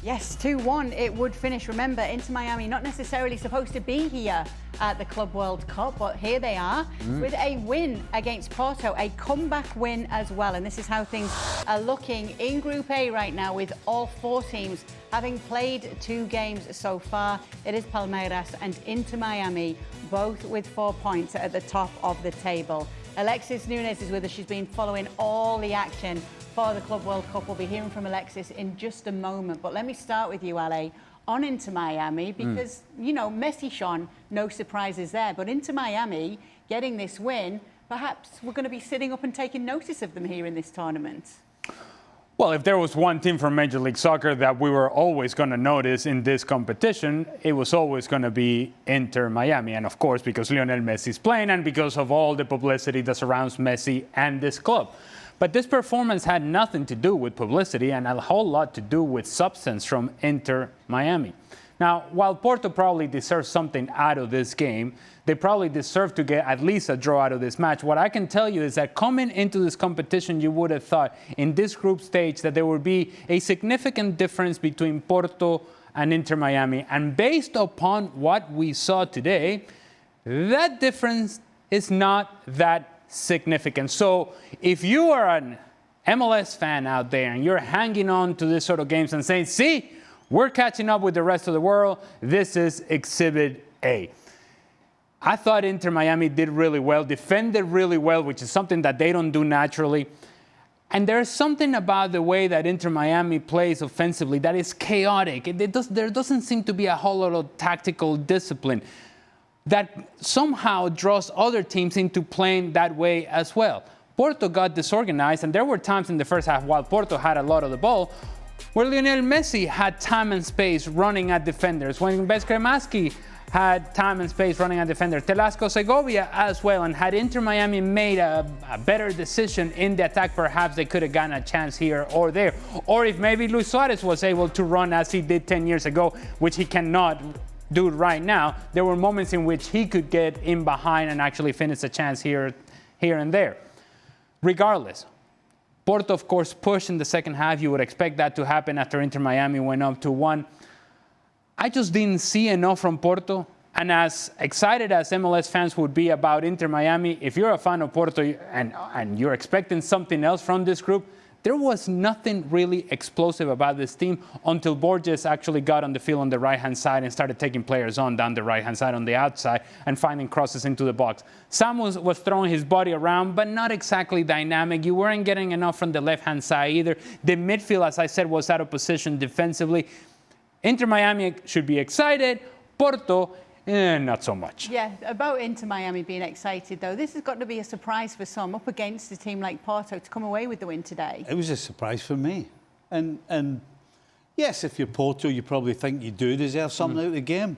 Yes, 2-1 it would finish. Remember, Inter Miami not necessarily supposed to be here at the Club World Cup, but here they are with a win against Porto, a comeback win as well. And this is how things are looking in Group A right now, with all 4 teams having played 2 games so far. It is Palmeiras and Inter Miami, both with 4 points at the top of the table. Alexis Nunes is with us. She's been following all the action for the Club World Cup. We'll be hearing from Alexis in just a moment. But let me start with you, Ale, on Inter Miami, because, you know, Messi shone, no surprises there. But Inter Miami getting this win, perhaps we're going to be sitting up and taking notice of them here in this tournament. Well, if there was one team from Major League Soccer that we were always going to notice in this competition, it was always going to be Inter Miami. And of course, because Lionel Messi is playing and because of all the publicity that surrounds Messi and this club. But this performance had nothing to do with publicity and a whole lot to do with substance from Inter Miami. Now, while Porto probably deserves something out of this game, they probably deserve to get at least a draw out of this match. What I can tell you is that coming into this competition, you would have thought in this group stage that there would be a significant difference between Porto and Inter Miami. And based upon what we saw today, that difference is not that significant. So if you are an MLS fan out there and you're hanging on to this sort of games and saying, see, we're catching up with the rest of the world, this is Exhibit A. I thought Inter Miami did really well, defended really well, which is something that they don't do naturally. And there's something about the way that Inter Miami plays offensively that is chaotic. There doesn't seem to be a whole lot of tactical discipline that somehow draws other teams into playing that way as well. Porto got disorganized, and there were times in the first half while Porto had a lot of the ball where Lionel Messi had time and space running at defenders, when Bezkremaski had time and space running at defenders, Telasco Segovia as well. And had Inter Miami made a better decision in the attack, perhaps they could have gotten a chance here or there. Or if maybe Luis Suarez was able to run as he did 10 years ago, which he cannot do right now, there were moments in which he could get in behind and actually finish a chance here and there. Regardless, Porto, of course, pushed in the second half. You would expect that to happen after Inter Miami went up 2-1. I just didn't see enough from Porto. And as excited as MLS fans would be about Inter Miami, if you're a fan of Porto and you're expecting something else from this group, there was nothing really explosive about this team until Borges actually got on the field on the right-hand side and started taking players on down the right-hand side on the outside and finding crosses into the box. Sam was throwing his body around, but not exactly dynamic. You weren't getting enough from the left-hand side either. The midfield, as I said, was out of position defensively. Inter Miami should be excited. Porto, not so much. Yeah, about Inter Miami being excited, though, this has got to be a surprise for some up against a team like Porto to come away with the win today. It was a surprise for me. And yes, if you're Porto, you probably think you do deserve something out of the game.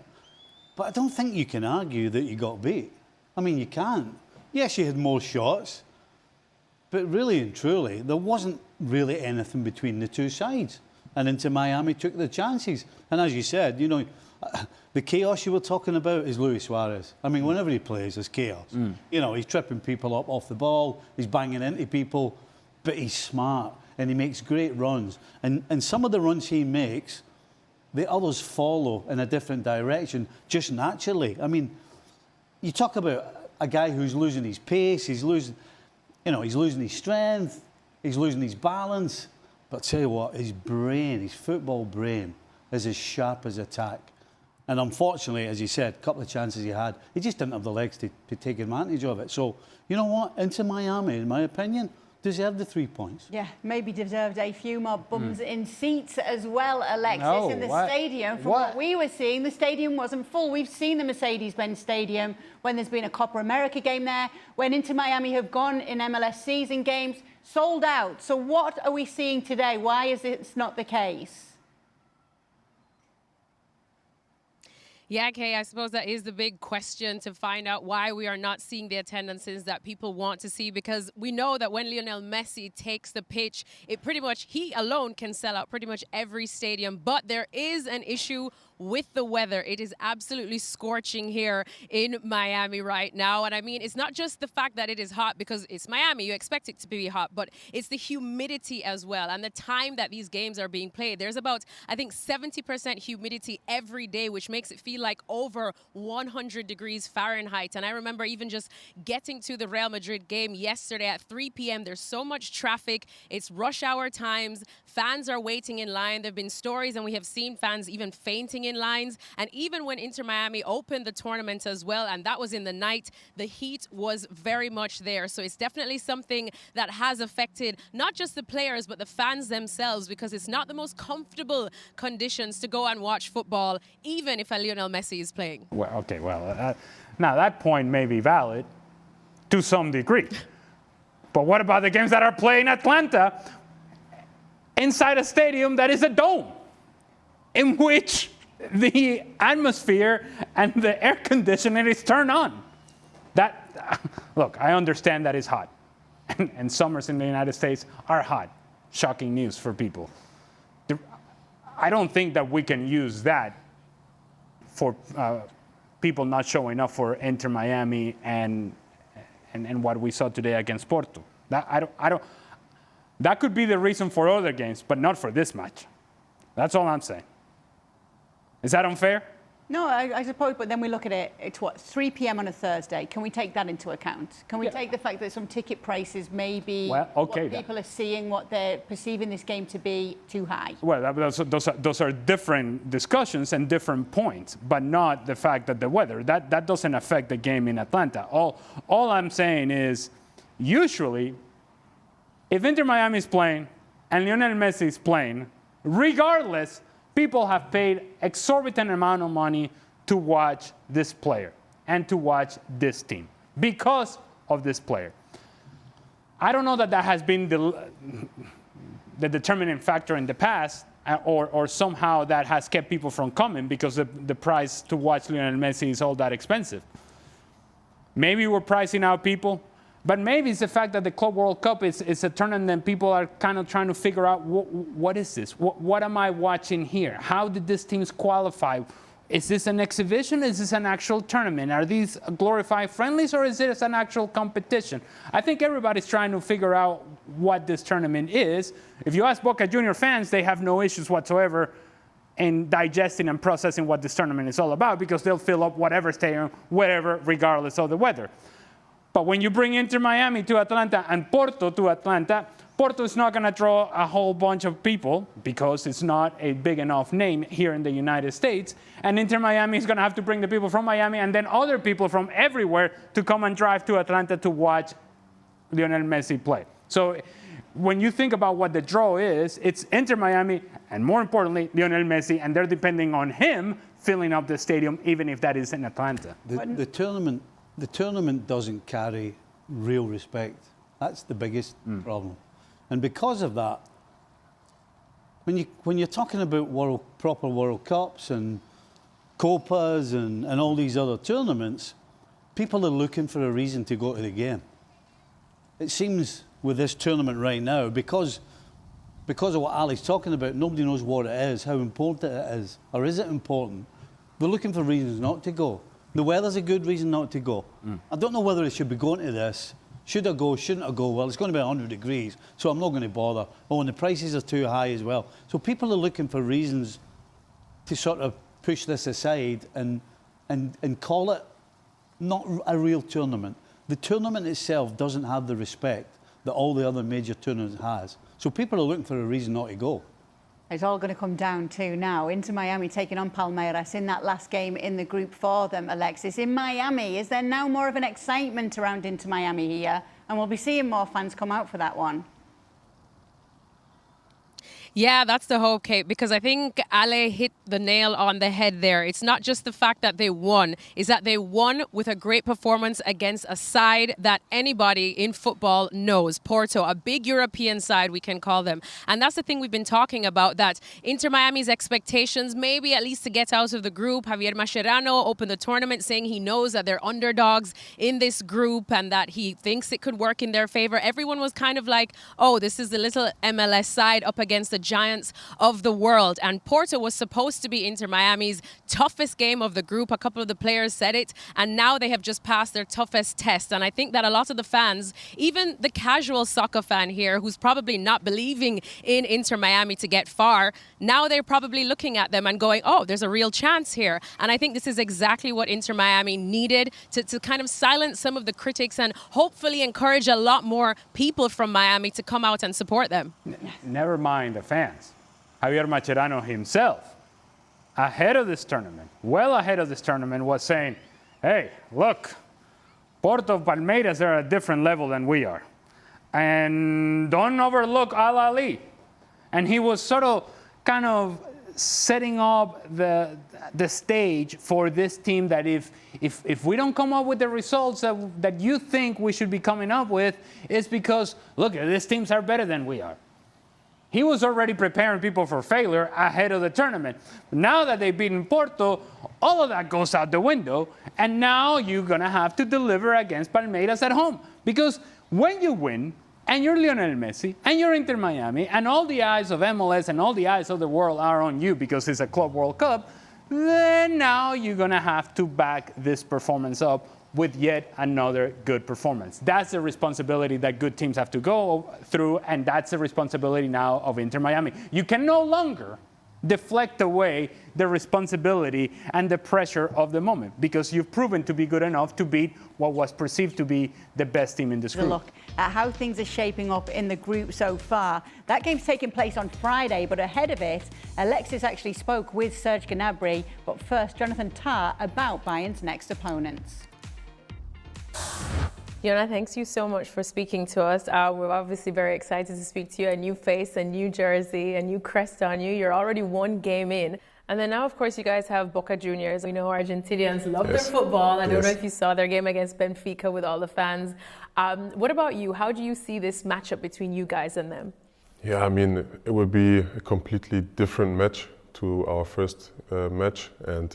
But I don't think you can argue that you got beat. I mean, you can't. Yes, you had more shots. But really and truly, there wasn't really anything between the two sides. And Inter Miami took the chances. And as you said, you know, the chaos you were talking about is Luis Suarez. I mean, whenever he plays, there's chaos. You know, he's tripping people up off the ball, he's banging into people, but he's smart and he makes great runs. And some of the runs he makes, the others follow in a different direction, just naturally. I mean, you talk about a guy who's losing his pace, he's losing his strength, he's losing his balance. But tell you what, his brain, his football brain, is as sharp as a tack. And unfortunately, as you said, a couple of chances he had, he just didn't have the legs to take advantage of it. So, you know what? Inter Miami, in my opinion, deserved the 3 points. Yeah, maybe deserved a few more bums in seats as well, Alexis, in the stadium. From what we were seeing, the stadium wasn't full. We've seen the Mercedes-Benz Stadium when there's been a Copa America game there, when Inter Miami have gone in MLS season games, sold out. So what are we seeing today? Why is it not the case? Yeah, Kay, I suppose that is the big question, to find out why we are not seeing the attendances that people want to see, because we know that when Lionel Messi takes the pitch, he alone can sell out pretty much every stadium. But there is an issue with the weather. It is absolutely scorching here in Miami right now. And I mean, it's not just the fact that it is hot because it's Miami, you expect it to be hot, but it's the humidity as well. And the time that these games are being played, there's about, I think, 70% humidity every day, which makes it feel like over 100 degrees Fahrenheit. And I remember even just getting to the Real Madrid game yesterday at 3 p.m. There's so much traffic. It's rush hour times. Fans are waiting in line. There have been stories, and we have seen fans even fainting in lines. And even when Inter Miami opened the tournament as well, and that was in the night, the heat was very much there. So it's definitely something that has affected not just the players, but the fans themselves, because it's not the most comfortable conditions to go and watch football, even if a Lionel Messi is playing. Well, okay, now that point may be valid to some degree. But what about the games that are played in Atlanta inside a stadium that is a dome, in which the atmosphere and the air conditioning is turned on? Look, I understand that it's hot. And summers in the United States are hot. Shocking news for people. I don't think that we can use that for people not showing up for Inter Miami and what we saw today against Porto. That could be the reason for other games, but not for this match. That's all I'm saying. Is that unfair? No, I suppose, but then we look at it, it's what, 3 p.m. on a Thursday. Can we take that into account? Can we take the fact that some ticket prices may be what people are seeing, what they're perceiving this game to be too high? Well, those are different discussions and different points, but not the fact that the weather, that doesn't affect the game in Atlanta. All I'm saying is, usually, if Inter Miami is playing and Lionel Messi is playing, regardless, people have paid exorbitant amount of money to watch this player and to watch this team because of this player. I don't know that has been the determining factor in the past, or somehow that has kept people from coming because the price to watch Lionel Messi is all that expensive. Maybe we're pricing out people. But maybe it's the fact that the Club World Cup is a tournament and people are kind of trying to figure out what is this? What am I watching here? How did these teams qualify? Is this an exhibition? Is this an actual tournament? Are these glorified friendlies, or is this an actual competition? I think everybody's trying to figure out what this tournament is. If you ask Boca Junior fans, they have no issues whatsoever in digesting and processing what this tournament is all about, because they'll fill up whatever stadium, whatever, regardless of the weather. But when you bring Inter Miami to Atlanta and Porto to Atlanta, Porto is not going to draw a whole bunch of people because it's not a big enough name here in the United States. And Inter Miami is going to have to bring the people from Miami and then other people from everywhere to come and drive to Atlanta to watch Lionel Messi play. So when you think about what the draw is, it's Inter Miami and, more importantly, Lionel Messi, and they're depending on him filling up the stadium, even if that is in Atlanta. The tournament doesn't carry real respect. That's the biggest problem. And because of that, when you're talking about proper World Cups and Copas and all these other tournaments, people are looking for a reason to go to the game. It seems with this tournament right now, because of what Ali's talking about, nobody knows what it is, how important it is, or is it important? They're looking for reasons not to go. The weather's a good reason not to go. I don't know whether I should be going to this. Should I go? Shouldn't I go? Well, it's going to be 100 degrees, so I'm not going to bother. Oh, and the prices are too high as well. So people are looking for reasons to sort of push this aside and call it not a real tournament. The tournament itself doesn't have the respect that all the other major tournaments has. So people are looking for a reason not to go. It's all going to come down to now Inter Miami taking on Palmeiras in that last game in the group for them, Alexis. In Miami, is there now more of an excitement around Inter Miami here? And we'll be seeing more fans come out for that one. Yeah, that's the hope, Kate, because I think Ale hit the nail on the head there. It's not just the fact that they won, it's that they won with a great performance against a side that anybody in football knows. Porto, a big European side, we can call them. And that's the thing we've been talking about, that Inter Miami's expectations, maybe at least to get out of the group. Javier Mascherano opened the tournament saying he knows that they're underdogs in this group and that he thinks it could work in their favor. Everyone was kind of like, oh, this is the little MLS side up against the the giants of the world. And Porto was supposed to be Inter Miami's toughest game of the group. A couple of the players said it, and now they have just passed their toughest test. And I think that a lot of the fans, even the casual soccer fan here, who's probably not believing in Inter Miami to get far, now they're probably looking at them and going, oh, there's a real chance here. And I think this is exactly what Inter Miami needed to kind of silence some of the critics and hopefully encourage a lot more people from Miami to come out and support them. Never mind the fans. Javier Mascherano himself, ahead of this tournament, well ahead of this tournament, was saying, hey, look, Porto, Palmeiras are at a different level than we are. And don't overlook Al Ali. And he was sort of kind of setting up the stage for this team that if we don't come up with the results that you think we should be coming up with, it's because, look, these teams are better than we are. He was already preparing people for failure ahead of the tournament. Now that they've beaten Porto, all of that goes out the window, and now you're going to have to deliver against Palmeiras at home. Because when you win, and you're Lionel Messi, and you're Inter Miami, and all the eyes of MLS and all the eyes of the world are on you because it's a Club World Cup, then now you're going to have to back this performance up with yet another good performance. That's the responsibility that good teams have to go through, and that's the responsibility now of Inter Miami. You can no longer deflect away the responsibility and the pressure of the moment because you've proven to be good enough to beat what was perceived to be the best team in this group. Look at how things are shaping up in the group so far. That game's taking place on Friday, but ahead of it, Alexis actually spoke with Serge Gnabry. But first, Jonathan Tah about Bayern's next opponents. Yona, thanks you so much for speaking to us. We're obviously very excited to speak to you. A new face, a new jersey, a new crest on you. You're already one game in. And then now, of course, you guys have Boca Juniors. We know Argentinians love their football. I don't know if you saw their game against Benfica with all the fans. What about you? How do you see this matchup between you guys and them? Yeah, I mean, it will be a completely different match to our first match. And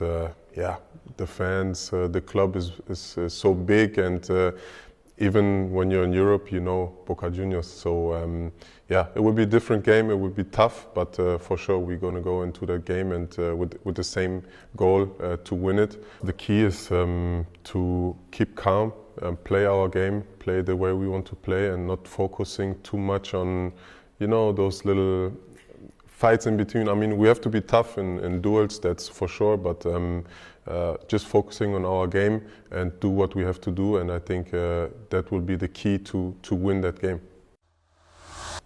yeah, the fans, the club is so big, and even when you're in Europe, you know Boca Juniors. So yeah, it will be a different game. It will be tough, but for sure we're going to go into the game and with the same goal to win it. The key is to keep calm, play our game, play the way we want to play, and not focusing too much on, you know, those little fights in between. I mean, we have to be tough in duels, that's for sure, but just focusing on our game and do what we have to do, and I think that will be the key to win that game.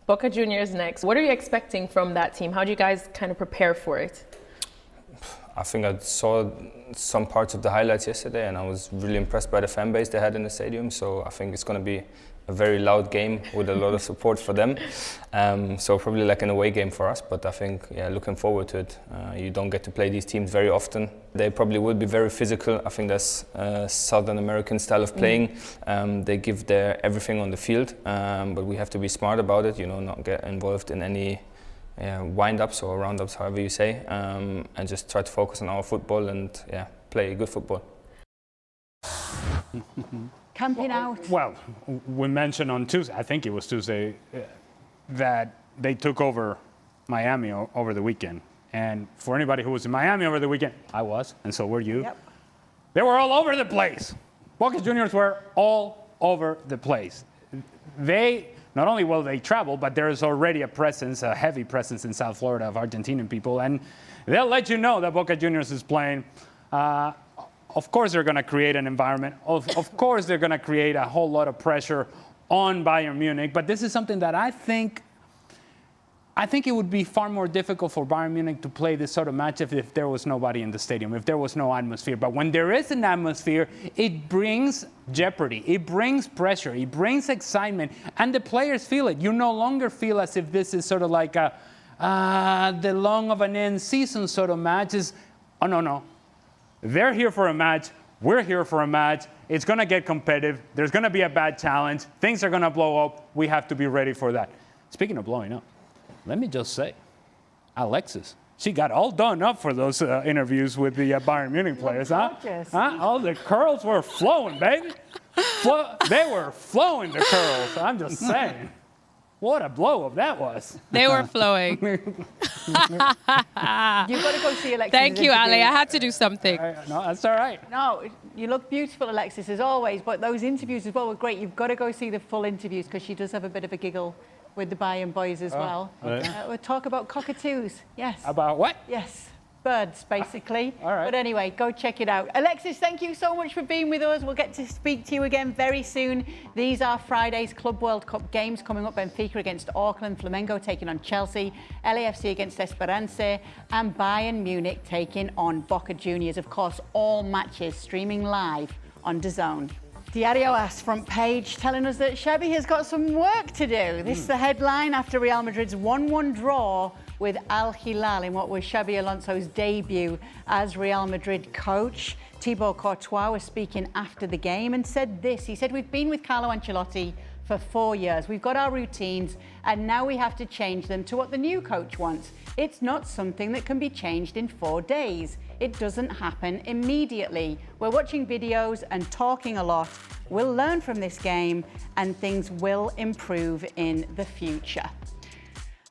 Boca Juniors next. What are you expecting from that team? How do you guys kind of prepare for it? I think I saw some parts of the highlights yesterday, and I was really impressed by the fan base they had in the stadium. So I think it's going to be a very loud game with a lot of support for them. So probably like an away game for us, but I think, yeah, looking forward to it. You don't get to play these teams very often. They probably will be very physical. I think that's a Southern American style of playing. They give their everything on the field, but we have to be smart about it, you know, not get involved in any wind-ups or round-ups, however you say, and just try to focus on our football and, yeah, play good football. Camping out. Well, we mentioned on Tuesday, I think it was Tuesday, that they took over Miami over the weekend. And for anybody who was in Miami over the weekend, I was, and so were you. Yep. They were all over the place. Boca Juniors were all over the place. They, not only will they travel, but there is already a presence, a heavy presence in South Florida of Argentinian people. And they'll let you know that Boca Juniors is playing. Of course, they're going to create an environment. Of course, they're going to create a whole lot of pressure on Bayern Munich. But this is something that I think it would be far more difficult for Bayern Munich to play this sort of match if there was nobody in the stadium, if there was no atmosphere. But when there is an atmosphere, it brings jeopardy, it brings pressure, it brings excitement, and the players feel it. You no longer feel as if this is sort of like the long of an end season sort of match. Oh, no. They're here for a match. We're here for a match. It's going to get competitive. There's going to be a bad challenge. Things are going to blow up. We have to be ready for that. Speaking of blowing up, let me just say, Alexis, she got all done up for those interviews with the Bayern Munich players, huh? All the curls were flowing, baby. They were flowing, the curls. I'm just saying. What a blow-up that was. They were flowing. You've got to go see Alexis. Thank you, Ali. I had to do something. No, that's all right. No, you look beautiful, Alexis, as always, but those interviews as well were great. You've got to go see the full interviews because she does have a bit of a giggle with the Bayern boys as well. Right. We'll talk about cockatoos. Yes. About what? Yes. Birds, basically. All right. But anyway, go check it out. Alexis, thank you so much for being with us. We'll get to speak to you again very soon. These are Friday's Club World Cup games coming up. Benfica against Auckland, Flamengo taking on Chelsea, LAFC against Esperance, and Bayern Munich taking on Boca Juniors. Of course, all matches streaming live on DAZN. Diario AS front page telling us that Xavi has got some work to do. This is the headline after Real Madrid's 1-1 draw with Al Hilal in what was Xabi Alonso's debut as Real Madrid coach. Thibaut Courtois was speaking after the game and said this. He said, "We've been with Carlo Ancelotti for 4 years. We've got our routines and now we have to change them to what the new coach wants. It's not something that can be changed in 4 days. It doesn't happen immediately. We're watching videos and talking a lot. We'll learn from this game and things will improve in the future."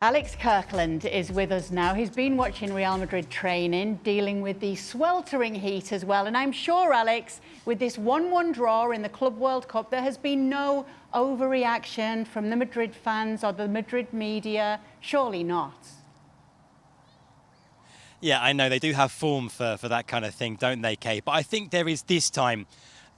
Alex Kirkland is with us now. He's been watching Real Madrid training, dealing with the sweltering heat as well. And I'm sure, Alex, with this 1-1 draw in the Club World Cup, there has been no overreaction from the Madrid fans or the Madrid media. Surely not. Yeah, I know they do have form for that kind of thing, don't they, Kay? But I think there is this time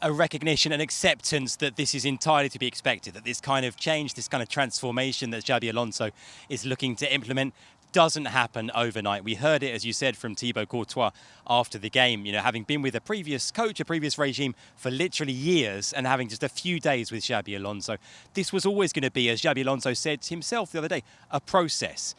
a recognition and acceptance that this is entirely to be expected, that this kind of change, this kind of transformation that Xabi Alonso is looking to implement doesn't happen overnight. We heard it, as you said, from Thibaut Courtois after the game, you know, having been with a previous coach, a previous regime for literally years and having just a few days with Xabi Alonso. This was always going to be, as Xabi Alonso said himself the other day, a process.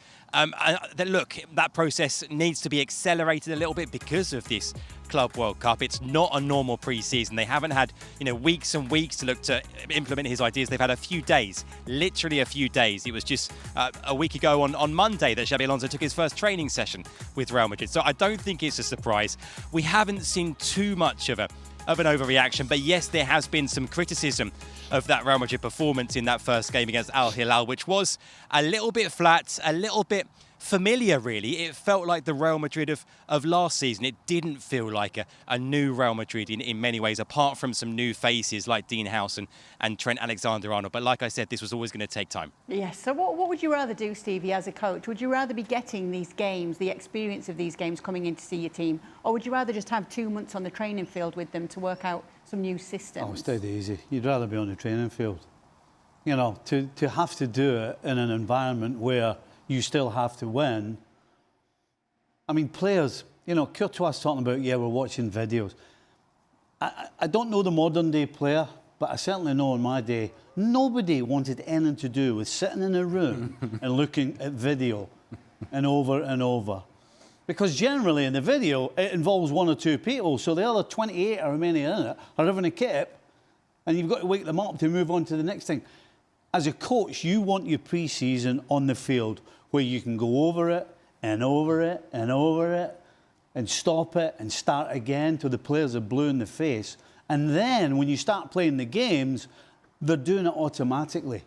Look, that process needs to be accelerated a little bit because of this Club World Cup. It's not a normal pre-season. They haven't had, weeks and weeks to look to implement his ideas. They've had a few days, literally a few days. It was just a week ago on Monday that Xabi Alonso took his first training session with Real Madrid. So I don't think it's a surprise. We haven't seen too much of an overreaction, but yes, there has been some criticism of that Real Madrid performance in that first game against Al Hilal, which was a little bit flat, a little bit familiar, really. It felt like the Real Madrid of last season. It didn't feel like a new Real Madrid in many ways, apart from some new faces like Dean House and Trent Alexander-Arnold. But like I said, this was always going to take time. Yes, so what would you rather do, Stevie, as a coach? Would you rather be getting these games, the experience of these games, coming in to see your team, or would you rather just have 2 months on the training field with them to work out some new systems? Oh, it's dead easy. You'd rather be on the training field. To have to do it in an environment where you still have to win. I mean, players, Courtois talking about, we're watching videos. I don't know the modern day player, but I certainly know in my day, nobody wanted anything to do with sitting in a room and looking at video and over. Because generally in the video, it involves 1 or 2 people, so the other 28 or many in it are having a kip, and you've got to wake them up to move on to the next thing. As a coach, you want your pre-season on the field where you can go over it and over it and over it and stop it and start again till the players are blue in the face. And then when you start playing the games, they're doing it automatically.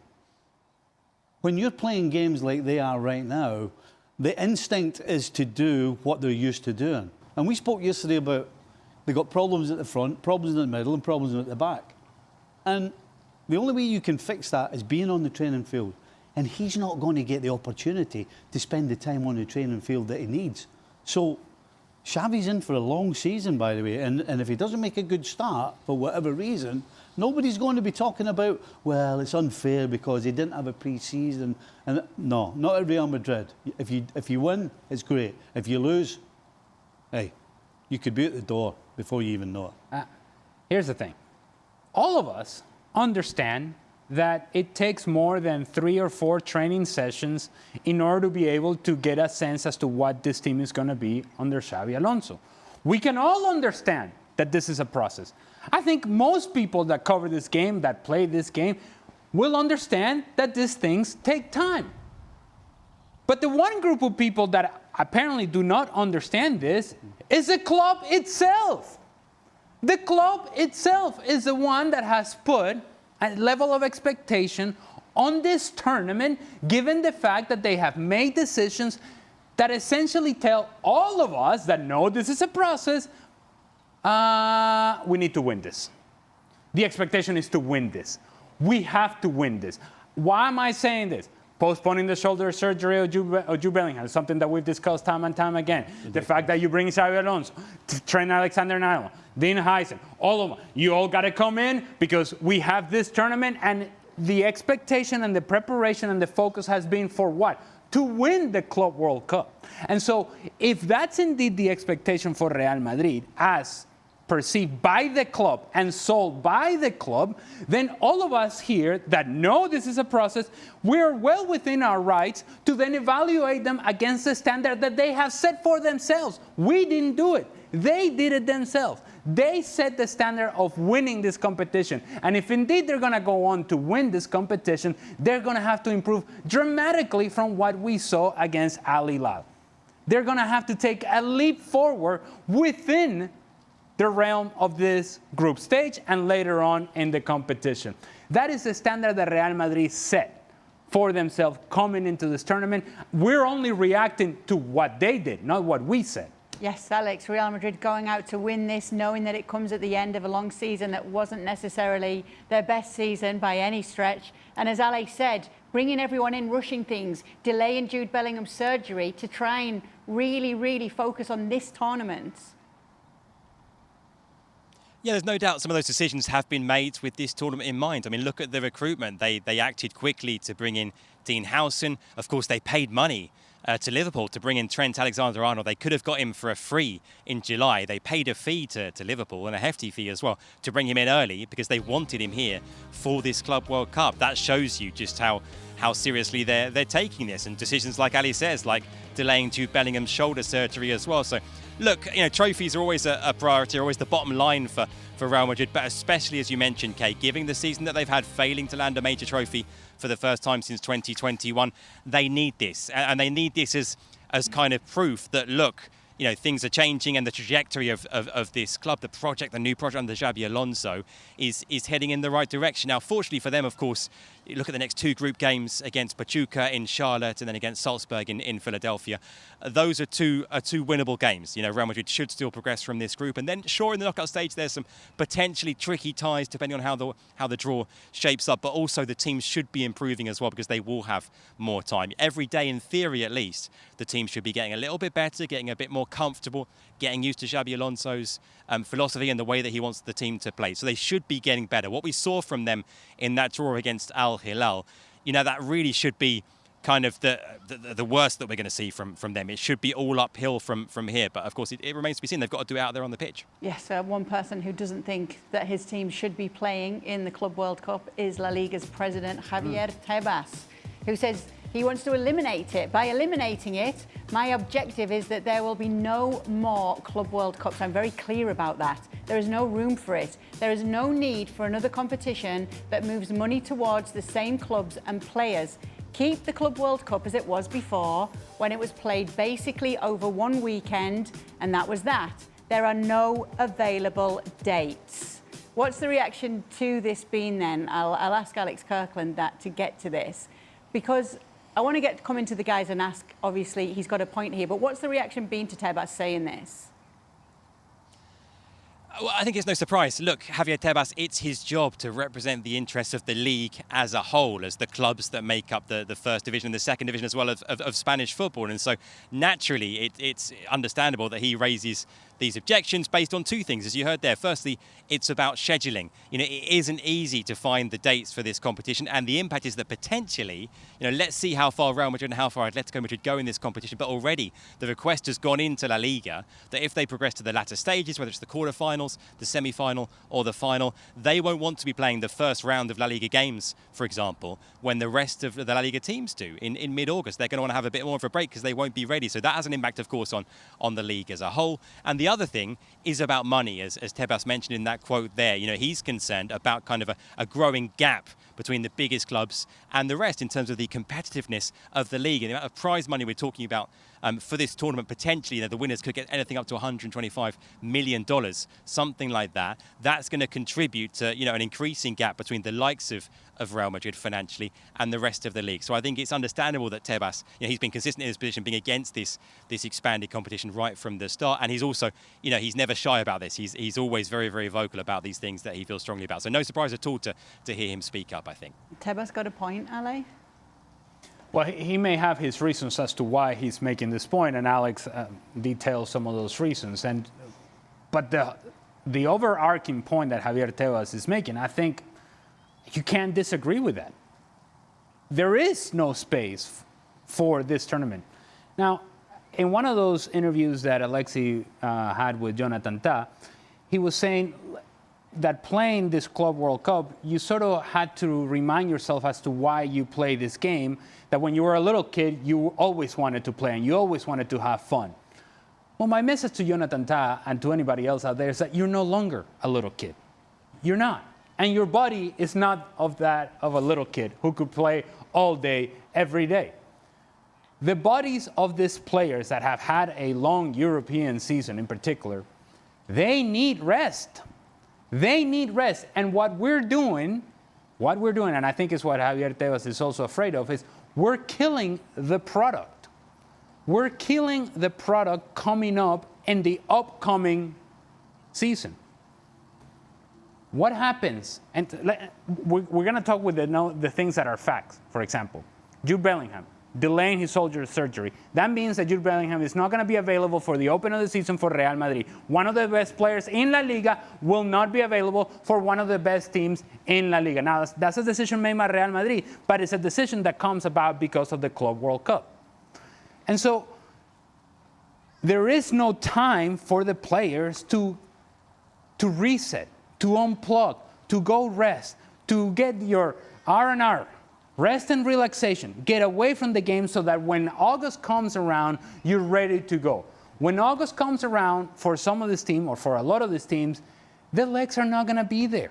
When you're playing games like they are right now, the instinct is to do what they're used to doing. And we spoke yesterday about they've got problems at the front, problems in the middle and problems at the back. And the only way you can fix that is being on the training field. And he's not going to get the opportunity to spend the time on the training field that he needs. So Xavi's in for a long season, by the way. And if he doesn't make a good start, for whatever reason, nobody's going to be talking about, well, it's unfair because he didn't have a pre-season. And no, not at Real Madrid. If you win, it's great. If you lose, hey, you could be at the door before you even know it. Here's the thing. All of us understand that it takes more than 3 or 4 training sessions in order to be able to get a sense as to what this team is going to be under Xabi Alonso. We can all understand that this is a process. I think most people that cover this game, that play this game, will understand that these things take time. But the one group of people that apparently do not understand this is the club itself. The club itself is the one that has put a level of expectation on this tournament, given the fact that they have made decisions that essentially tell all of us that no, this is a process, we need to win this. The expectation is to win this. We have to win this. Why am I saying this? Postponing the shoulder surgery of Jude Bellingham, something that we've discussed time and time again. The fact that you bring Xabi Alonso, Trent Alexander-Arnold, Dean Heisen, all of them. You all got to come in because we have this tournament, and the expectation and the preparation and the focus has been for what? To win the Club World Cup. And so if that's indeed the expectation for Real Madrid, as perceived by the club and sold by the club, then all of us here that know this is a process, we're well within our rights to then evaluate them against the standard that they have set for themselves. We didn't do it. They did it themselves. They set the standard of winning this competition. And if indeed they're going to go on to win this competition, they're going to have to improve dramatically from what we saw against Al Hilal. They're going to have to take a leap forward within the realm of this group stage and later on in the competition. That is the standard that Real Madrid set for themselves coming into this tournament. We're only reacting to what they did, not what we said. Yes, Alex, Real Madrid going out to win this, knowing that it comes at the end of a long season that wasn't necessarily their best season by any stretch. And as Alex said, bringing everyone in, rushing things, delaying Jude Bellingham's surgery to try and really focus on this tournament. Yeah, there's no doubt some of those decisions have been made with this tournament in mind. I mean, look at the recruitment. They acted quickly to bring in Dean Howson. Of course, they paid money to Liverpool to bring in Trent Alexander-Arnold. They could have got him for a free in July. They paid a fee to Liverpool, and a hefty fee as well, to bring him in early because they wanted him here for this Club World Cup. That shows you just how seriously they're taking this. And decisions like Ali says, like delaying Jude Bellingham's shoulder surgery as well. So look, trophies are always a priority, always the bottom line for Real Madrid, but especially, as you mentioned, Kate, given the season that they've had, failing to land a major trophy for the first time since 2021, they need this. And they need this as kind of proof that, look, things are changing and the trajectory of this club, the new project under Xabi Alonso is heading in the right direction. Now, fortunately for them, of course, you look at the next two group games against Pachuca in Charlotte and then against Salzburg in Philadelphia. Those are two winnable games. Real Madrid should still progress from this group. And then, sure, in the knockout stage, there's some potentially tricky ties depending on how the draw shapes up. But also the teams should be improving as well because they will have more time. Every day, in theory at least, the team should be getting a little bit better, getting a bit more comfortable, getting used to Xabi Alonso's philosophy and the way that he wants the team to play. So they should be getting better. What we saw from them in that draw against Al Hilal, that really should be kind of the worst that we're going to see from them. It should be all uphill from here. But of course, it remains to be seen. They've got to do it out there on the pitch. Yes, one person who doesn't think that his team should be playing in the Club World Cup is La Liga's president, Javier Tebas, who says he wants to eliminate it. By eliminating it, my objective is that there will be no more Club World Cups. I'm very clear about that. There is no room for it. There is no need for another competition that moves money towards the same clubs and players. Keep the Club World Cup as it was before, when it was played basically over one weekend, and that was that. There are no available dates. What's the reaction to this been then? I'll ask Alex Kirkland that to get to this, because I want to come into the guys and ask, obviously, he's got a point here, but what's the reaction been to Tebas saying this? Well, I think it's no surprise. Look, Javier Tebas, it's his job to represent the interests of the league as a whole, as the clubs that make up the first division and the second division as well of Spanish football. And so naturally, it's understandable that he raises these objections based on two things, as you heard there. Firstly, it's about scheduling. It isn't easy to find the dates for this competition, and the impact is that potentially, let's see how far Real Madrid and how far Atletico Madrid go in this competition. But already the request has gone into La Liga that if they progress to the latter stages, whether it's the quarterfinals, the semi-final or the final, they won't want to be playing the first round of La Liga games, for example, when the rest of the La Liga teams do in mid-August. They're going to want to have a bit more of a break because they won't be ready. So that has an impact, of course, on the league as a whole. And the other thing is about money, as Tebas mentioned in that quote there. He's concerned about kind of a growing gap between the biggest clubs and the rest in terms of the competitiveness of the league and the amount of prize money we're talking about for this tournament. Potentially, the winners could get anything up to $125 million, something like that. That's going to contribute to an increasing gap between the likes of Real Madrid financially and the rest of the league. So I think it's understandable that Tebas, he's been consistent in his position, being against this expanded competition right from the start. And he's also, he's never shy about this. He's always very, very vocal about these things that he feels strongly about. So no surprise at all to hear him speak up, I think. Tebas got a point, Ale? Well, he may have his reasons as to why he's making this point, and Alex details some of those reasons. But the overarching point that Javier Tebas is making, I think you can't disagree with that. There is no space for this tournament. Now, in one of those interviews that Alexi had with Jonathan Tah, he was saying that playing this Club World Cup, you sort of had to remind yourself as to why you play this game, that when you were a little kid, you always wanted to play and you always wanted to have fun. Well, my message to Jonathan Tah and to anybody else out there is that you're no longer a little kid. You're not. And your body is not of a little kid who could play all day, every day. The bodies of these players that have had a long European season in particular, they need rest. They need rest. And what we're doing, and I think is what Javier Tebas is also afraid of, is we're killing the product. We're killing the product coming up in the upcoming season. What happens? And we're going to talk with the things that are facts. For example, Jude Bellingham delaying his shoulder surgery. That means that Jude Bellingham is not going to be available for the open of the season for Real Madrid. One of the best players in La Liga will not be available for one of the best teams in La Liga. Now, that's a decision made by Real Madrid, but it's a decision that comes about because of the Club World Cup. And so there is no time for the players to reset, to unplug, to go rest, to get your R&R, rest and relaxation, get away from the game so that when August comes around, you're ready to go. When August comes around, for some of this team or for a lot of these teams, the legs are not going to be there.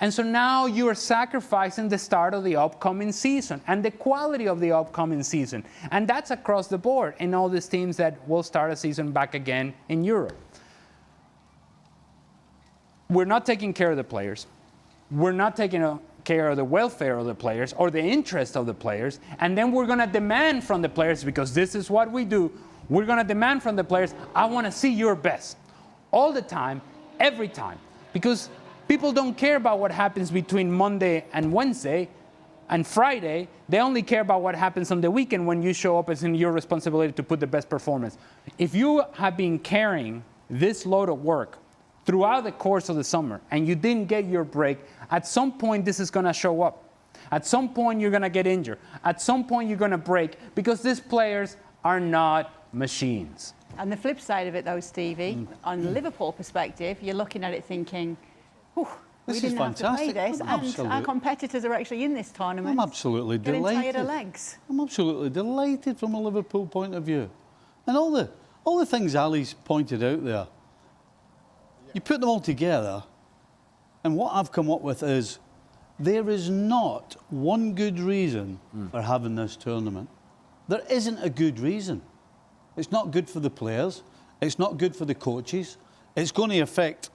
And so now you're sacrificing the start of the upcoming season and the quality of the upcoming season. And that's across the board in all these teams that will start a season back again in Europe. We're not taking care of the players. We're not taking care of the welfare of the players or the interest of the players. And then we're going to demand from the players, because this is what we do, we're going to demand from the players, I want to see your best. All the time, every time. Because people don't care about what happens between Monday and Wednesday and Friday. They only care about what happens on the weekend when you show up. It's in your responsibility to put the best performance. If you have been carrying this load of work throughout the course of the summer and you didn't get your break, at some point this is going to show up. At some point you're going to get injured. At some point you're going to break, because these players are not machines. And the flip side of it, though, Stevie, on the Liverpool perspective, you're looking at it thinking, we didn't have to play this, and our competitors are actually in this tournament. I'm absolutely getting delighted. tired of legs. I'm absolutely delighted from a Liverpool point of view. And all the things Ali's pointed out there, you put them all together, and what I've come up with is there is not one good reason for having this tournament. There isn't a good reason. It's not good for the players. It's not good for the coaches. It's going to affect,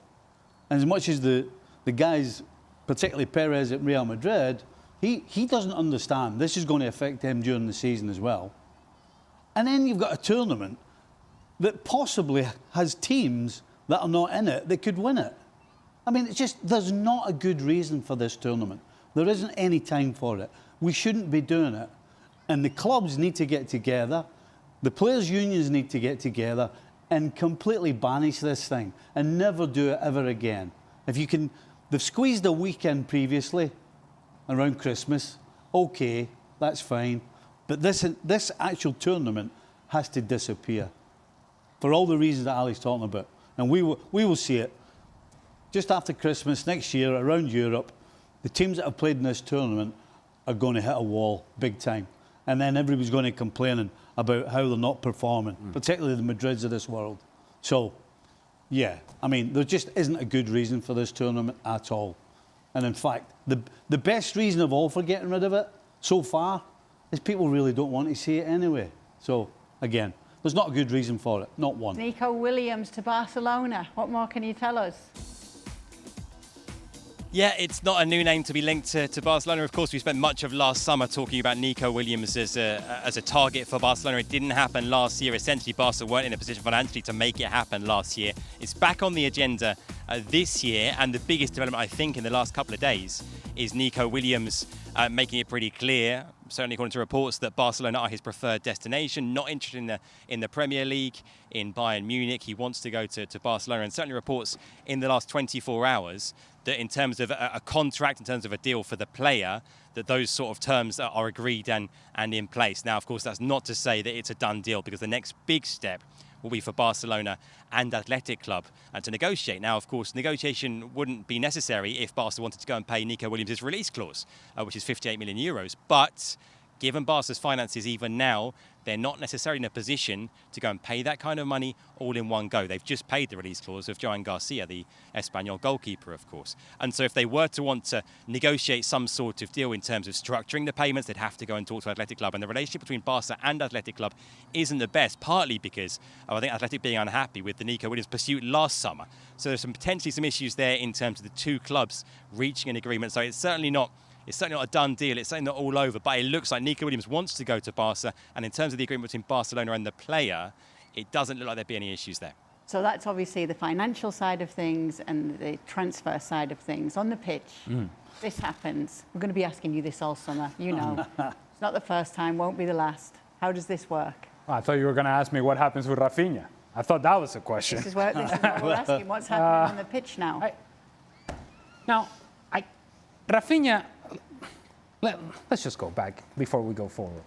as much as the guys, particularly Perez at Real Madrid, he doesn't understand. This is going to affect him during the season as well. And then you've got a tournament that possibly has teams that are not in it that could win it. I mean, it's just, there's not a good reason for this tournament. There isn't any time for it. We shouldn't be doing it. And the clubs need to get together. The players' unions need to get together and completely banish this thing and never do it ever again. If you can, they've squeezed a weekend previously around Christmas. Okay, that's fine. But this actual tournament has to disappear for all the reasons that Ali's talking about. And we will see it just after Christmas next year around Europe. The teams that have played in this tournament are going to hit a wall big time. And then everybody's going to be complaining about how they're not performing, particularly the Madrids of this world. So, yeah, I mean, there just isn't a good reason for this tournament at all. And in fact, the best reason of all for getting rid of it so far is people really don't want to see it anyway. So, again, There's not a good reason for it, not one. Nico Williams to Barcelona. What more can you tell us? Yeah, it's not a new name to be linked to Barcelona. Of course, we spent much of last summer talking about Nico Williams as a target for Barcelona. It didn't happen last year. Essentially, Barca weren't in a position financially to make it happen last year. It's back on the agenda this year, and the biggest development, I think, in the last couple of days is Nico Williams making it pretty clear, certainly according to reports, that Barcelona are his preferred destination, not interested in the Premier League, in Bayern Munich. He wants to go to Barcelona, and certainly reports in the last 24 hours that in terms of a contract, in terms of a deal for the player, that those sort of terms are agreed and in place. Now, of course, that's not to say that it's a done deal, because the next big step will be for Barcelona and Athletic Club to negotiate. Now, of course, negotiation wouldn't be necessary if Barca wanted to go and pay Nico Williams his release clause, which is 58 million euros. But given Barca's finances even now, they're not necessarily in a position to go and pay that kind of money all in one go. They've just paid the release clause of Joan Garcia, the Espanyol goalkeeper, of course. And so if they were to want to negotiate some sort of deal in terms of structuring the payments, they'd have to go and talk to Athletic Club. And the relationship between Barca and Athletic Club isn't the best, partly because of, I think, Athletic being unhappy with the Nico Williams pursuit last summer. So there's potentially some issues there in terms of the two clubs reaching an agreement. So it's certainly not a done deal. It's certainly not all over, but it looks like Nico Williams wants to go to Barca. And in terms of the agreement between Barcelona and the player, it doesn't look like there'd be any issues there. So that's obviously the financial side of things and the transfer side of things. On the pitch, this happens. We're going to be asking you this all summer. You know, it's not the first time, won't be the last. How does this work? I thought you were going to ask me what happens with Rafinha. I thought that was a question. This is what we're asking. What's happening on the pitch now? Rafinha, let's just go back before we go forward.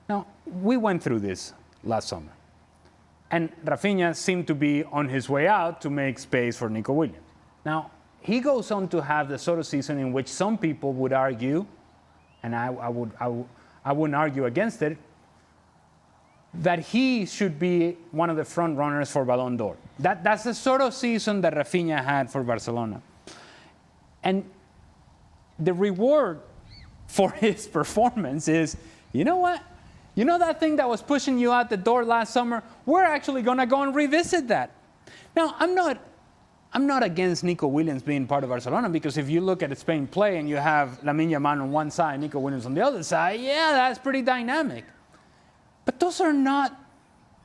Now, we went through this last summer, and Rafinha seemed to be on his way out to make space for Nico Williams. Now, he goes on to have the sort of season in which some people would argue, and I wouldn't argue against it, that he should be one of the front runners for Ballon d'Or. That's the sort of season that Rafinha had for Barcelona. And the reward for his performance is, you know what? You know that thing that was pushing you out the door last summer? We're actually going to go and revisit that. Now, I'm not against Nico Williams being part of Barcelona, because if you look at Spain play and you have Lamine Yamal on one side, Nico Williams on the other side, yeah, that's pretty dynamic. But those are not,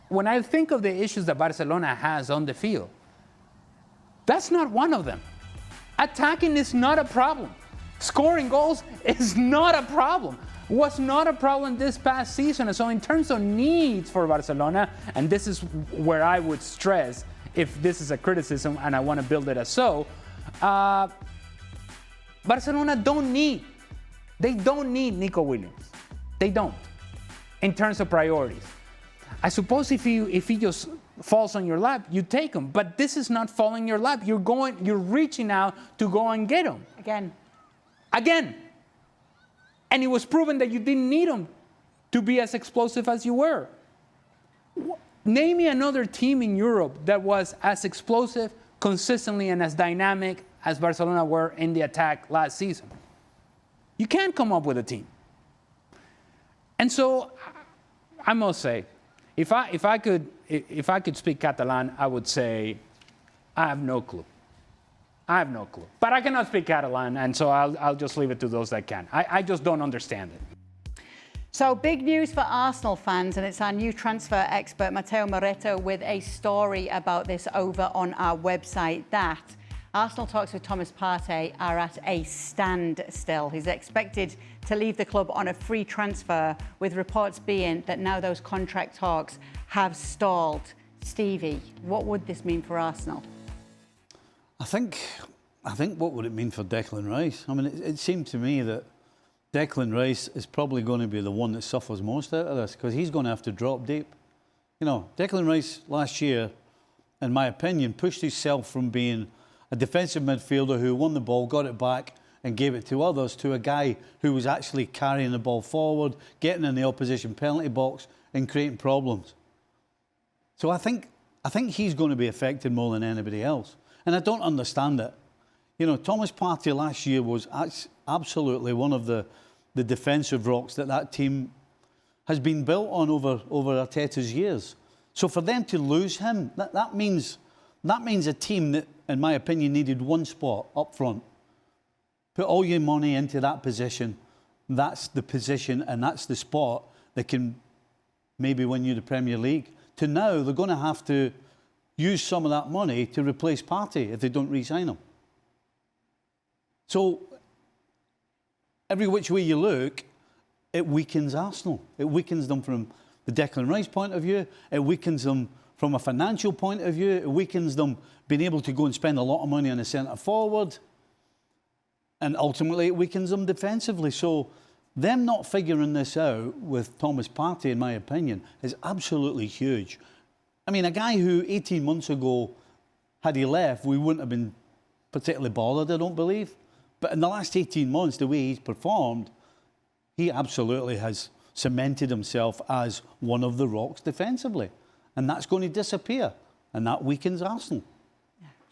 when I think of the issues that Barcelona has on the field, that's not one of them. Attacking is not a problem. Scoring goals is not a problem. Was not a problem this past season. And so in terms of needs for Barcelona, and this is where I would stress, if this is a criticism and I want to build it as so, Barcelona don't need Nico Williams. They don't, in terms of priorities. I suppose if he just falls on your lap, you take him. But this is not falling in your lap. You're reaching out to go and get him. Again. And it was proven that you didn't need him to be as explosive as you were. Name me another team in Europe that was as explosive consistently and as dynamic as Barcelona were in the attack last season. You can't come up with a team. And so I must say, if I could speak Catalan, I would say I have no clue. But I cannot speak Catalan, and so I'll just leave it to those that can. I just don't understand it. So big news for Arsenal fans, and it's our new transfer expert, Matteo Moretto, with a story about this over on our website, that Arsenal talks with Thomas Partey are at a standstill. He's expected to leave the club on a free transfer, with reports being that now those contract talks have stalled. Stevie, what would this mean for Arsenal? I think what would it mean for Declan Rice? I mean, it seemed to me that Declan Rice is probably going to be the one that suffers most out of this, because he's going to have to drop deep. You know, Declan Rice last year, in my opinion, pushed himself from being a defensive midfielder who won the ball, got it back and gave it to others, to a guy who was actually carrying the ball forward, getting in the opposition penalty box and creating problems. So I think he's going to be affected more than anybody else. And I don't understand it. You know, Thomas Partey last year was absolutely one of the defensive rocks that team has been built on over Arteta's years. So for them to lose him, that means a team that, in my opinion, needed one spot up front. Put all your money into that position. That's the position and that's the spot that can maybe win you the Premier League. To now, they're going to have to use some of that money to replace Partey if they don't re-sign him. So every which way you look, it weakens Arsenal. It weakens them from the Declan Rice point of view. It weakens them from a financial point of view. It weakens them being able to go and spend a lot of money on a centre forward. And ultimately, it weakens them defensively. So them not figuring this out with Thomas Partey, in my opinion, is absolutely huge. I mean, a guy who 18 months ago, had he left, we wouldn't have been particularly bothered, I don't believe. But in the last 18 months, the way he's performed, he absolutely has cemented himself as one of the rocks defensively. And that's going to disappear. And that weakens Arsenal.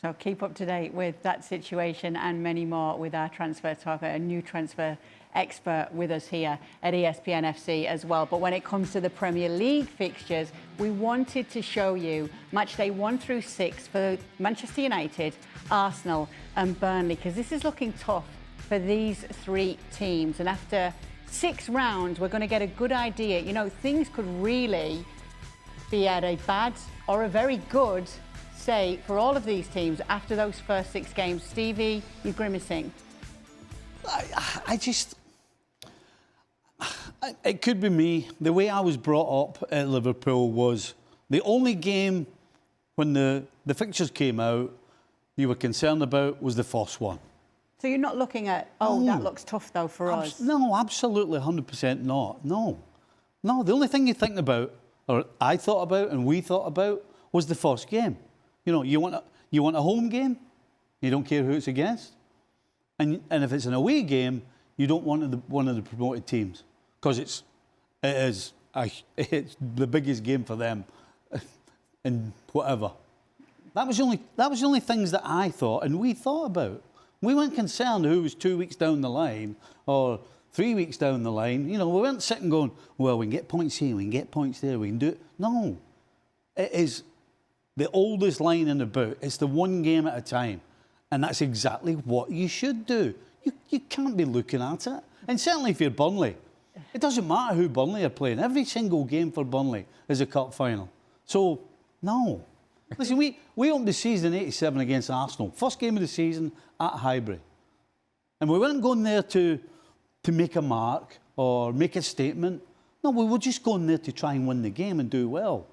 So keep up to date with that situation and many more with our transfer talker, a new transfer expert with us here at ESPN FC as well. But when it comes to the Premier League fixtures, we wanted to show you match day 1 through 6 for Manchester United, Arsenal and Burnley, because this is looking tough for these 3 teams. And after 6 rounds, we're going to get a good idea. You know, things could really be at a bad or a very good say for all of these teams after those first 6 games. Stevie, you're grimacing. It could be me. The way I was brought up at Liverpool was the only game when the fixtures came out you were concerned about was the first one. So you're not looking at, that looks tough though for us. No, absolutely 100% not. No, the only thing you're thinking about, or I thought about and we thought about, was the first game. You know, you want a home game, you don't care who it's against. And if it's an away game, you don't want one of the promoted teams. Because it's the biggest game for them, and whatever. That was the only things that I thought and we thought about. We weren't concerned who was 2 weeks down the line or 3 weeks down the line. You know, we weren't sitting going, well, we can get points here, we can get points there, we can do it. No, it is the oldest line in the book. It's the one game at a time, and that's exactly what you should do. You can't be looking at it, and certainly if you're Burnley. It doesn't matter who Burnley are playing. Every single game for Burnley is a cup final. So, no. Listen, we opened the season in '87 against Arsenal. First game of the season at Highbury. And we weren't going there to make a mark or make a statement. No, we were just going there to try and win the game and do well.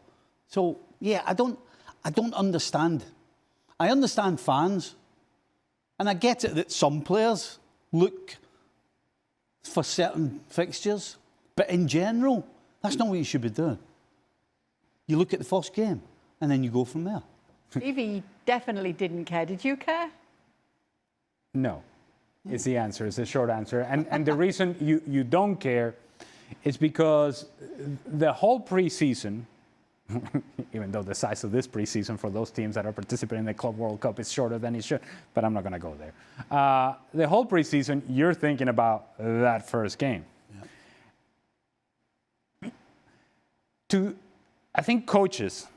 So, yeah, I don't understand. I understand fans. And I get it that some players look for certain fixtures, but in general, that's not what you should be doing. You look at the first game, and then you go from there. Stevie definitely didn't care. Did you care? No, is the answer. It's a short answer. And the reason you don't care is because the whole preseason, even though the size of this preseason for those teams that are participating in the Club World Cup is shorter than it should, but I'm not going to go there. The whole preseason, you're thinking about that first game. Yeah. I think coaches,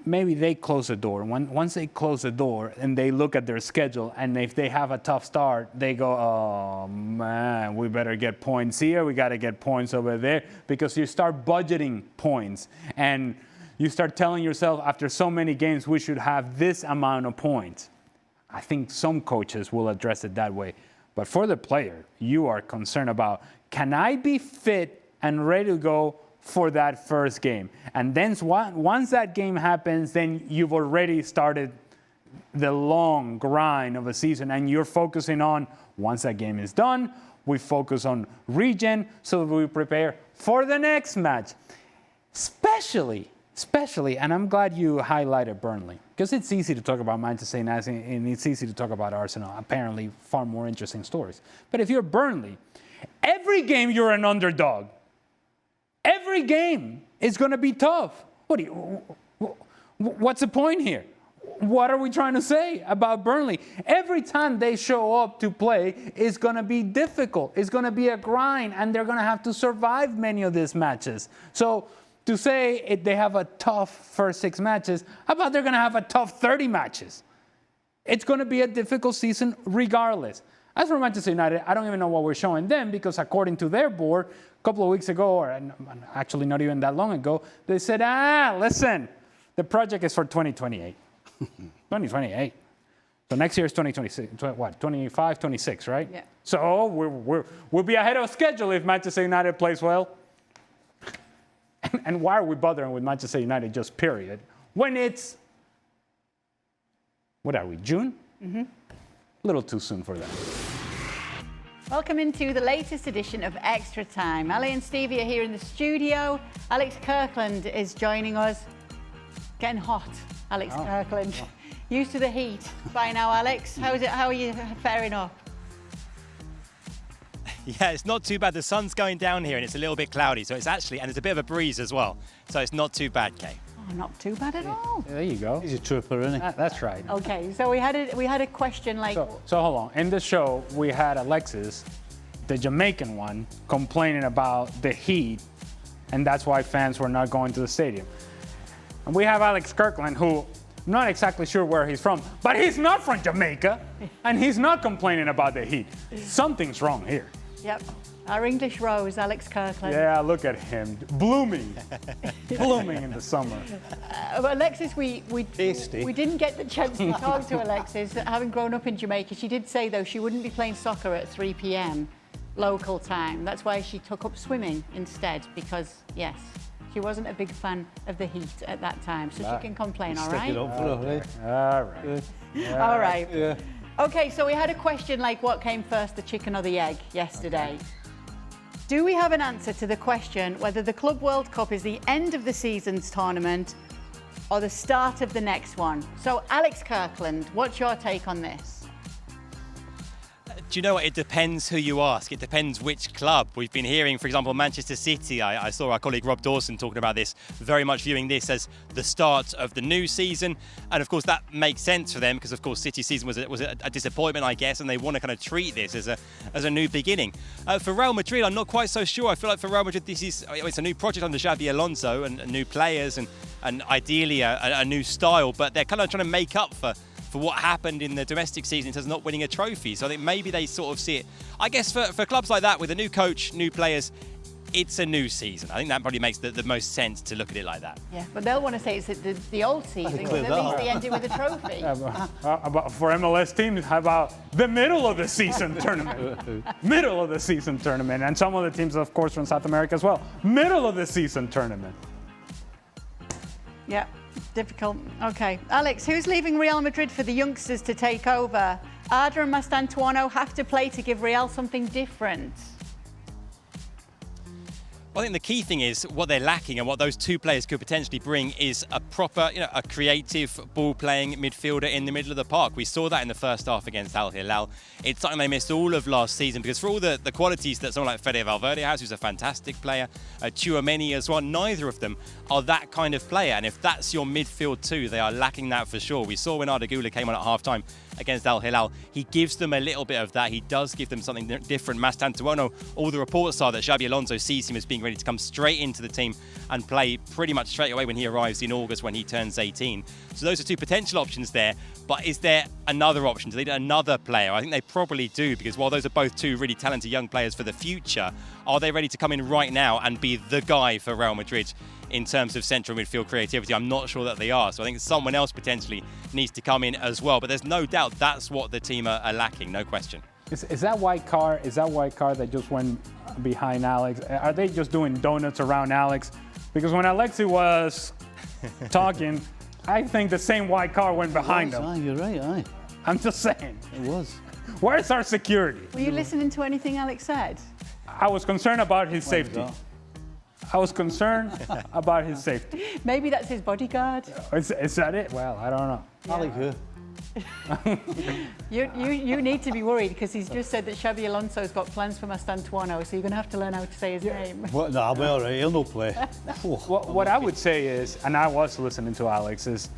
maybe they close the door. Once they close the door and they look at their schedule, and if they have a tough start, they go, oh, man, we better get points here. We got to get points over there, because you start budgeting points. And you start telling yourself, after so many games, we should have this amount of points. I think some coaches will address it that way. But for the player, you are concerned about, can I be fit and ready to go for that first game? And then once that game happens, then you've already started the long grind of a season, and you're focusing on, once that game is done, we focus on regen so that we prepare for the next match. Especially, and I'm glad you highlighted Burnley, because it's easy to talk about Manchester United and it's easy to talk about Arsenal, apparently far more interesting stories. But if you're Burnley, every game you're an underdog. Every game is going to be tough. What's the point here? What are we trying to say about Burnley? Every time they show up to play, it's going to be difficult. It's going to be a grind, and they're going to have to survive many of these matches. So to say they have a tough first 6 matches, how about they're going to have a tough 30 matches? It's going to be a difficult season regardless. As for Manchester United, I don't even know what we're showing them because according to their board, a couple of weeks ago, or actually not even that long ago, they said, listen, the project is for 2028. 2028. So next year is 2026. What? 25, 26, right? Yeah. So we'll be ahead of schedule if Manchester United plays well. And why are we bothering with Manchester United just period? When it's, what are we, June? Mm-hmm. A little too soon for that. Welcome into the latest edition of Extra Time. Ali and Stevie are here in the studio. Alex Kirkland is joining us. Getting hot, Alex Kirkland. Oh. Used to the heat by now, Alex. How is it? How are you faring up? Yeah, it's not too bad. The sun's going down here and it's a little bit cloudy, so it's actually, and there's a bit of a breeze as well. So it's not too bad, Kay. Oh, not too bad at all. There you go. He's a trooper, isn't he? That's right. Okay, so we had a question like. So hold on. In the show, we had Alexis, the Jamaican one, complaining about the heat, and that's why fans were not going to the stadium. And we have Alex Kirkland, who I'm not exactly sure where he's from, but he's not from Jamaica, and he's not complaining about the heat. Something's wrong here. Yep. Our English rose, Alex Kirkland. Yeah, look at him, blooming, blooming in the summer. But Alexis, we didn't get the chance to talk to Alexis. Having grown up in Jamaica, she did say, though, she wouldn't be playing soccer at 3 p.m. local time. That's why she took up swimming instead, because, yes, she wasn't a big fan of the heat at that time. So she can complain, all right? Stick it up for her, All right. Yeah. All right. Yeah. Okay, so we had a question like what came first, the chicken or the egg, yesterday. Okay. Do we have an answer to the question whether the Club World Cup is the end of the season's tournament or the start of the next one? So, Alex Kirkland, what's your take on this? Do you know what? It depends who you ask. It depends which club. We've been hearing, for example, Manchester City. I saw our colleague Rob Dawson talking about this, very much viewing this as the start of the new season. And of course, that makes sense for them because, of course, City's season was a disappointment, I guess, and they want to kind of treat this as a new beginning. For Real Madrid, I'm not quite so sure. I feel like for Real Madrid, it's a new project under Xabi Alonso and new players and ideally a new style, but they're kind of trying to make up for what happened in the domestic season in terms of not winning a trophy. So I think maybe they sort of see it. I guess for clubs like that, with a new coach, new players, it's a new season. I think that probably makes the most sense to look at it like that. Yeah, but they'll want to say it's the old season, because at least they ended with a trophy. For MLS teams, how about the middle of the season tournament? Middle of the season tournament. And some of the teams, of course, from South America as well. Middle of the season tournament. Yeah. Difficult. Okay. Alex, who's leaving Real Madrid for the youngsters to take over? Arda and Mastantuono have to play to give Real something different. I think the key thing is what they're lacking, and what those two players could potentially bring is a proper, a creative ball-playing midfielder in the middle of the park. We saw that in the first half against Al Hilal. It's something they missed all of last season because for all the qualities that someone like Fede Valverde has, who's a fantastic player, Tchouaméni as well, neither of them are that kind of player. And if that's your midfield too, they are lacking that for sure. We saw when Arda Güler came on at half-time against Al Hilal, he gives them a little bit of that. He does give them something different. Mastantuono, all the reports are that Xabi Alonso sees him as being ready to come straight into the team and play pretty much straight away when he arrives in August when he turns 18. So those are two potential options there. But is there another option? Do they need another player? I think they probably do, because while those are both two really talented young players for the future, are they ready to come in right now and be the guy for Real Madrid in terms of central midfield creativity? I'm not sure that they are. So I think someone else potentially needs to come in as well. But there's no doubt that's what the team are lacking, no question. Is that white car? Is that white car that just went behind Alex? Are they just doing donuts around Alex? Because when Alexi was talking, I think the same white car went behind him. Aye, you're right, aye. I'm just saying. It was. Where's our security? Were you listening to anything Alex said? I was concerned about his safety. I was concerned about his safety. Maybe that's his bodyguard. Is that it? Well, I don't know. Yeah. I like her. You need to be worried because he's just said that Xabi Alonso's got plans for Mastantuono, so you're going to have to learn how to say his name. What? No, I'll be all right. He'll no play. What I would say is, and I was listening to Alex, is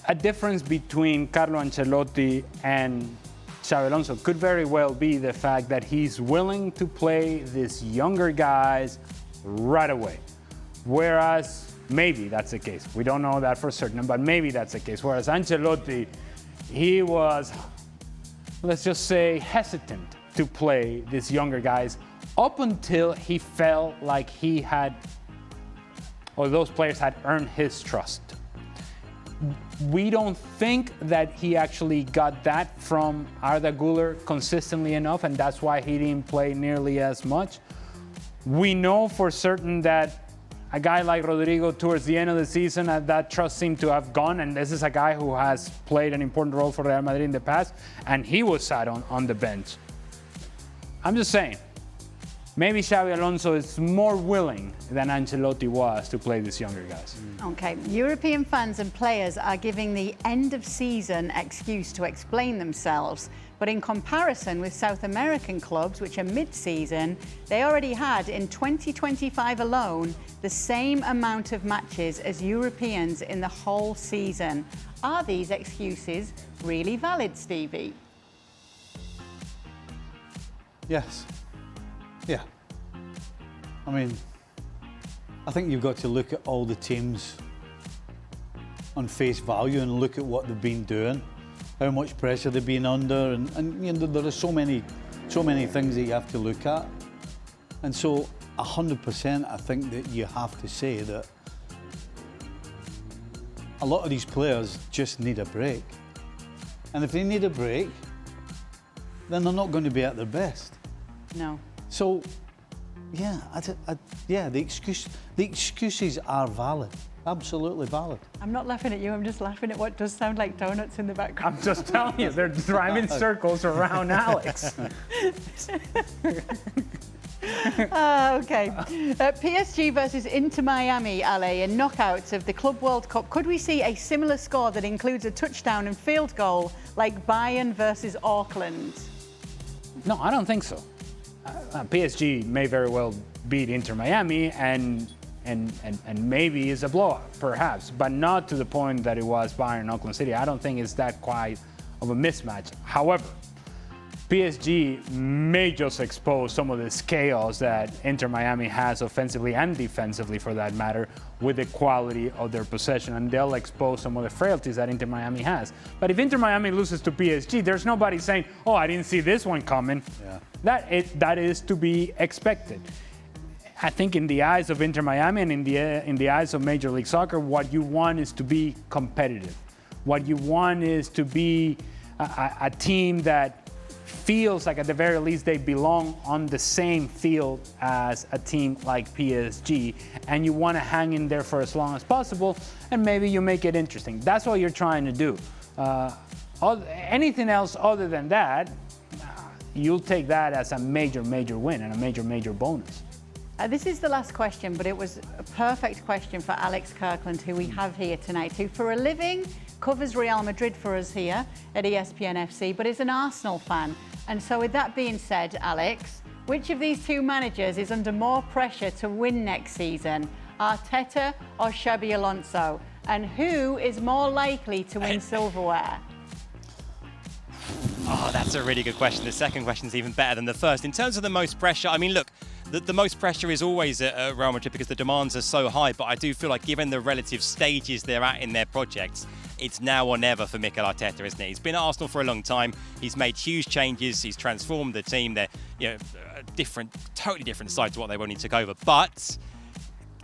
a difference between Carlo Ancelotti and Xabi Alonso could very well be the fact that he's willing to play these younger guys right away. Whereas, maybe that's the case. We don't know that for certain, but maybe that's the case. Whereas Ancelotti, he was, let's just say, hesitant to play these younger guys up until he felt like he had, or those players had earned his trust. We don't think that he actually got that from Arda Güler consistently enough, and that's why he didn't play nearly as much. We know for certain that a guy like Rodrigo, towards the end of the season, that trust seemed to have gone, and this is a guy who has played an important role for Real Madrid in the past, and he was sat on the bench. I'm just saying, maybe Xabi Alonso is more willing than Ancelotti was to play these younger guys. Okay, European fans and players are giving the end of season excuse to explain themselves. But in comparison with South American clubs, which are mid-season, they already had in 2025 alone the same amount of matches as Europeans in the whole season. Are these excuses really valid, Stevie? Yes. Yeah. I mean, I think you've got to look at all the teams on face value and look at what they've been doing, how much pressure they've been under, and you know, there are so many things that you have to look at. And so 100% I think that you have to say that a lot of these players just need a break. And if they need a break, then they're not going to be at their best. No. So, yeah, the excuses are valid, absolutely valid. I'm not laughing at you, I'm just laughing at what does sound like donuts in the background. I'm just telling you, they're driving circles around Alex. Okay. PSG versus Inter Miami, Ale, in knockouts of the Club World Cup. Could we see a similar score that includes a touchdown and field goal like Bayern versus Auckland? No, I don't think so. PSG may very well beat Inter Miami and maybe is a blowout, perhaps, but not to the point that it was Bayern Auckland City. I don't think it's that quite of a mismatch. However, PSG may just expose some of this chaos that Inter Miami has offensively and defensively, for that matter, with the quality of their possession, and they'll expose some of the frailties that Inter Miami has. But if Inter Miami loses to PSG, there's nobody saying, oh, I didn't see this one coming. Yeah. That is to be expected. I think in the eyes of Inter Miami and in the eyes of Major League Soccer, what you want is to be competitive. What you want is to be a team that feels like at the very least they belong on the same field as a team like PSG, and you want to hang in there for as long as possible, and maybe you make it interesting. That's what you're trying to do. Anything else other than that, you'll take that as a major win and a major bonus. This is the last question, but it was a perfect question for Alex Kirkland, who we have here tonight, who for a living covers Real Madrid for us here at ESPN FC, but is an Arsenal fan. And so with that being said, Alex, which of these two managers is under more pressure to win next season, Arteta or Xabi Alonso? And who is more likely to win silverware? Oh, that's a really good question. The second question is even better than the first. In terms of the most pressure, I mean, look, the most pressure is always at Real Madrid because the demands are so high, but I do feel like given the relative stages they're at in their projects, it's now or never for Mikel Arteta, isn't it? He's been at Arsenal for a long time. He's made huge changes. He's transformed the team. They're, totally different side to what they were when he took over. But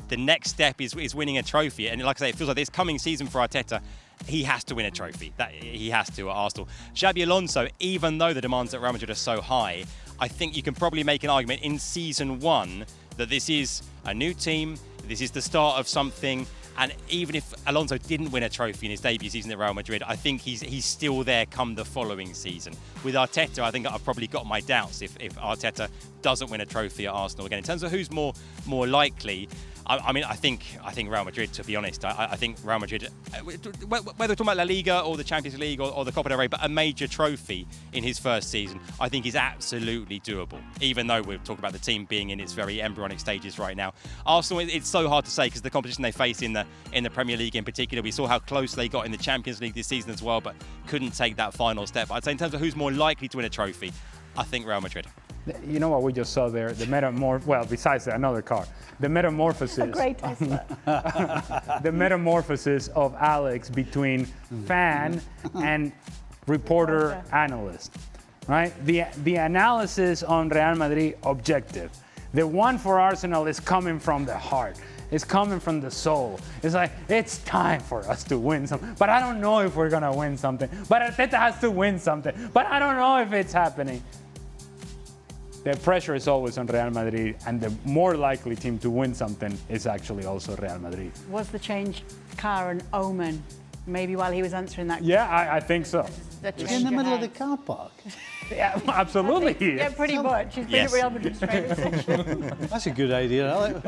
the next step is winning a trophy. And like I say, it feels like this coming season for Arteta, he has to win a trophy. That he has to at Arsenal. Xabi Alonso, even though the demands at Real Madrid are so high, I think you can probably make an argument in season one that this is a new team, this is the start of something, and even if Alonso didn't win a trophy in his debut season at Real Madrid, I think he's still there come the following season. With Arteta, I think I've probably got my doubts if Arteta doesn't win a trophy at Arsenal again. In terms of who's more likely, I think Real Madrid, to be honest. I think Real Madrid, whether we're talking about La Liga or the Champions League or the Copa del Rey, but a major trophy in his first season, I think is absolutely doable, even though we're talking about the team being in its very embryonic stages right now. Arsenal, it's so hard to say because the competition they face in the Premier League in particular, we saw how close they got in the Champions League this season as well, but couldn't take that final step. I'd say in terms of who's more likely to win a trophy, I think Real Madrid. You know what we just saw there? The well, besides that, another car. The metamorphosis. A great Tesla. The metamorphosis of Alex between fan and reporter analyst, right? The analysis on Real Madrid objective. The one for Arsenal is coming from the heart. It's coming from the soul. It's like, it's time for us to win something. But I don't know if we're going to win something. But Arteta has to win something. But I don't know if it's happening. The pressure is always on Real Madrid, and the more likely team to win something is actually also Real Madrid. Was the change car an omen? Maybe while he was answering that. Yeah, I think so. In the middle of the car park. Yeah, absolutely. Yeah, pretty much. He's been at Real Madrid training session. That's a good idea, Alex.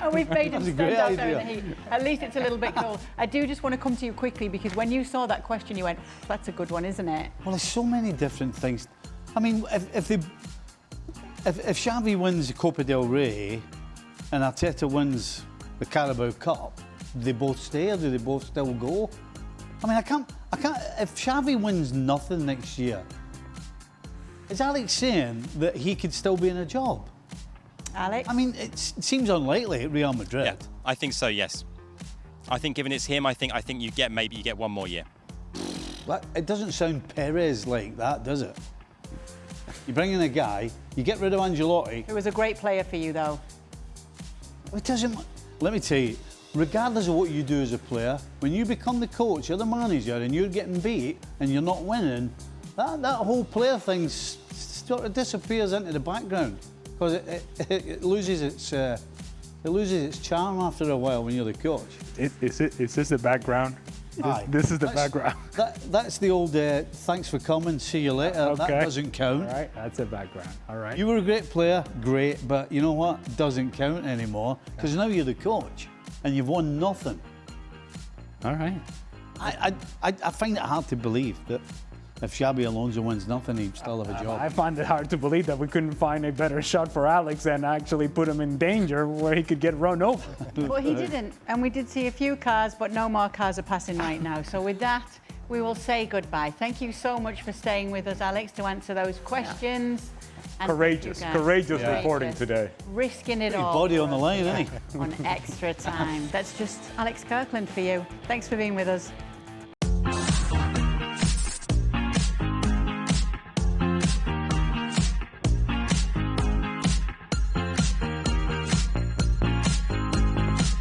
Oh, we've made him That's a stand great out there in the idea. heat. At least it's a little bit cool. I do just want to come to you quickly, because when you saw that question, you went, that's a good one, isn't it? Well, there's so many different things. I mean, if Xavi wins the Copa del Rey and Arteta wins the Carabao Cup, do they both stay or do they both still go? I mean, I can't. If Xavi wins nothing next year, is Alex saying that he could still be in a job? Alex? I mean, it seems unlikely at Real Madrid. Yeah, I think so. Yes, I think given it's him, I think you get one more year. It doesn't sound Perez like that, does it? You bring in a guy, you get rid of Ancelotti. It was a great player for you, though. It doesn't. Let me tell you, regardless of what you do as a player, when you become the coach or the manager and you're getting beat and you're not winning, that whole player thing sort of disappears into the background, because it loses its charm after a while when you're the coach. Is this the background? This is the background. That's the old thanks for coming, see you later. Okay. That doesn't count. All right, that's a background. All right. You were a great player, great, but you know what? Doesn't count anymore, because now you're the coach and you've won nothing. All right. I find it hard to believe that if Xabi Alonso wins nothing, he'd still have a job. I find it hard to believe that we couldn't find a better shot for Alex and actually put him in danger where he could get run over. Well, he didn't. And we did see a few cars, but no more cars are passing right now. So with that, we will say goodbye. Thank you so much for staying with us, Alex, to answer those questions. And Courageous reporting today. Risking it His all. body on the line, isn't he? On extra time. That's just Alex Kirkland for you. Thanks for being with us.